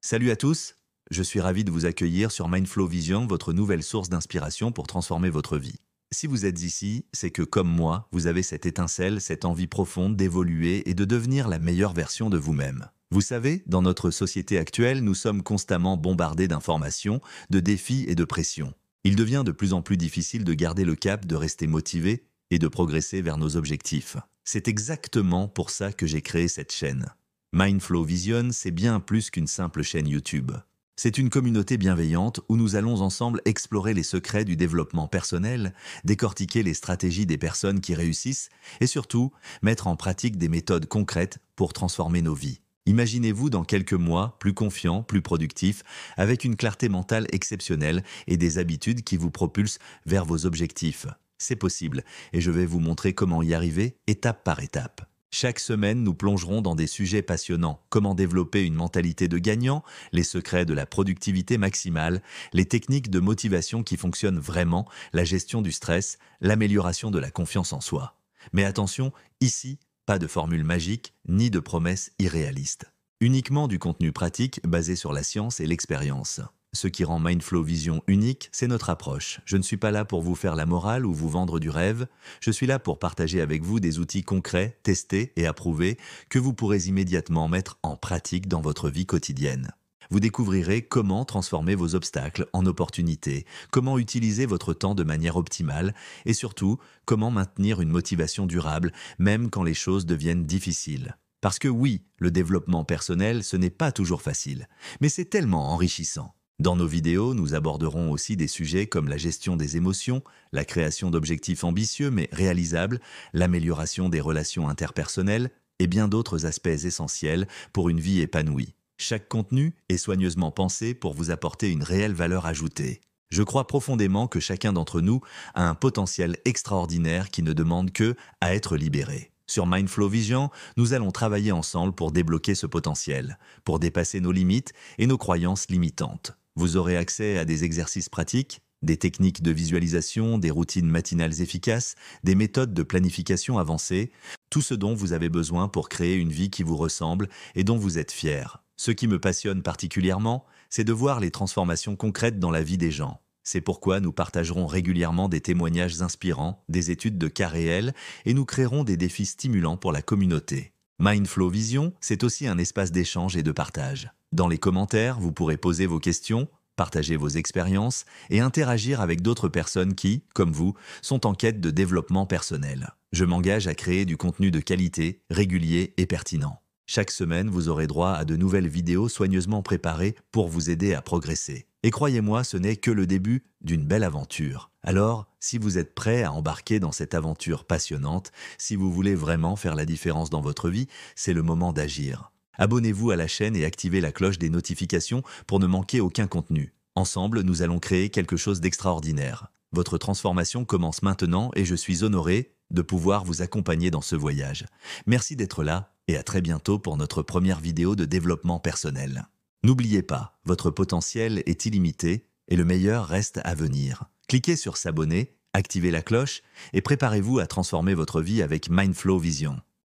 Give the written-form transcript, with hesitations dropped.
Salut à tous, je suis ravi de vous accueillir sur Mindflow Vision, votre nouvelle source d'inspiration pour transformer votre vie. Si vous êtes ici, c'est que comme moi, vous avez cette étincelle, cette envie profonde d'évoluer et de devenir la meilleure version de vous-même. Vous savez, dans notre société actuelle, nous sommes constamment bombardés d'informations, de défis et de pressions. Il devient de plus en plus difficile de garder le cap, de rester motivé et de progresser vers nos objectifs. C'est exactement pour ça que j'ai créé cette chaîne. Mindflow Vision, c'est bien plus qu'une simple chaîne YouTube. C'est une communauté bienveillante où nous allons ensemble explorer les secrets du développement personnel, décortiquer les stratégies des personnes qui réussissent et surtout mettre en pratique des méthodes concrètes pour transformer nos vies. Imaginez-vous dans quelques mois plus confiant, plus productif, avec une clarté mentale exceptionnelle et des habitudes qui vous propulsent vers vos objectifs. C'est possible et je vais vous montrer comment y arriver étape par étape. Chaque semaine, nous plongerons dans des sujets passionnants. Comment développer une mentalité de gagnant, les secrets de la productivité maximale, les techniques de motivation qui fonctionnent vraiment, la gestion du stress, l'amélioration de la confiance en soi. Mais attention, ici, pas de formule magique ni de promesses irréalistes. Uniquement du contenu pratique basé sur la science et l'expérience. Ce qui rend Mindflow Vision unique, c'est notre approche. Je ne suis pas là pour vous faire la morale ou vous vendre du rêve. Je suis là pour partager avec vous des outils concrets, testés et approuvés que vous pourrez immédiatement mettre en pratique dans votre vie quotidienne. Vous découvrirez comment transformer vos obstacles en opportunités, comment utiliser votre temps de manière optimale et surtout, comment maintenir une motivation durable, même quand les choses deviennent difficiles. Parce que oui, le développement personnel, ce n'est pas toujours facile, mais c'est tellement enrichissant. Dans nos vidéos, nous aborderons aussi des sujets comme la gestion des émotions, la création d'objectifs ambitieux mais réalisables, l'amélioration des relations interpersonnelles et bien d'autres aspects essentiels pour une vie épanouie. Chaque contenu est soigneusement pensé pour vous apporter une réelle valeur ajoutée. Je crois profondément que chacun d'entre nous a un potentiel extraordinaire qui ne demande que à être libéré. Sur Mindflow Vision, nous allons travailler ensemble pour débloquer ce potentiel, pour dépasser nos limites et nos croyances limitantes. Vous aurez accès à des exercices pratiques, des techniques de visualisation, des routines matinales efficaces, des méthodes de planification avancées, tout ce dont vous avez besoin pour créer une vie qui vous ressemble et dont vous êtes fier. Ce qui me passionne particulièrement, c'est de voir les transformations concrètes dans la vie des gens. C'est pourquoi nous partagerons régulièrement des témoignages inspirants, des études de cas réels et nous créerons des défis stimulants pour la communauté. Mindflow Vision, c'est aussi un espace d'échange et de partage. Dans les commentaires, vous pourrez poser vos questions, partager vos expériences et interagir avec d'autres personnes qui, comme vous, sont en quête de développement personnel. Je m'engage à créer du contenu de qualité, régulier et pertinent. Chaque semaine, vous aurez droit à de nouvelles vidéos soigneusement préparées pour vous aider à progresser. Et croyez-moi, ce n'est que le début d'une belle aventure. Alors, si vous êtes prêt à embarquer dans cette aventure passionnante, si vous voulez vraiment faire la différence dans votre vie, c'est le moment d'agir. Abonnez-vous à la chaîne et activez la cloche des notifications pour ne manquer aucun contenu. Ensemble, nous allons créer quelque chose d'extraordinaire. Votre transformation commence maintenant et je suis honoré de pouvoir vous accompagner dans ce voyage. Merci d'être là et à très bientôt pour notre première vidéo de développement personnel. N'oubliez pas, votre potentiel est illimité et le meilleur reste à venir. Cliquez sur s'abonner, activez la cloche et préparez-vous à transformer votre vie avec Mindflow Vision.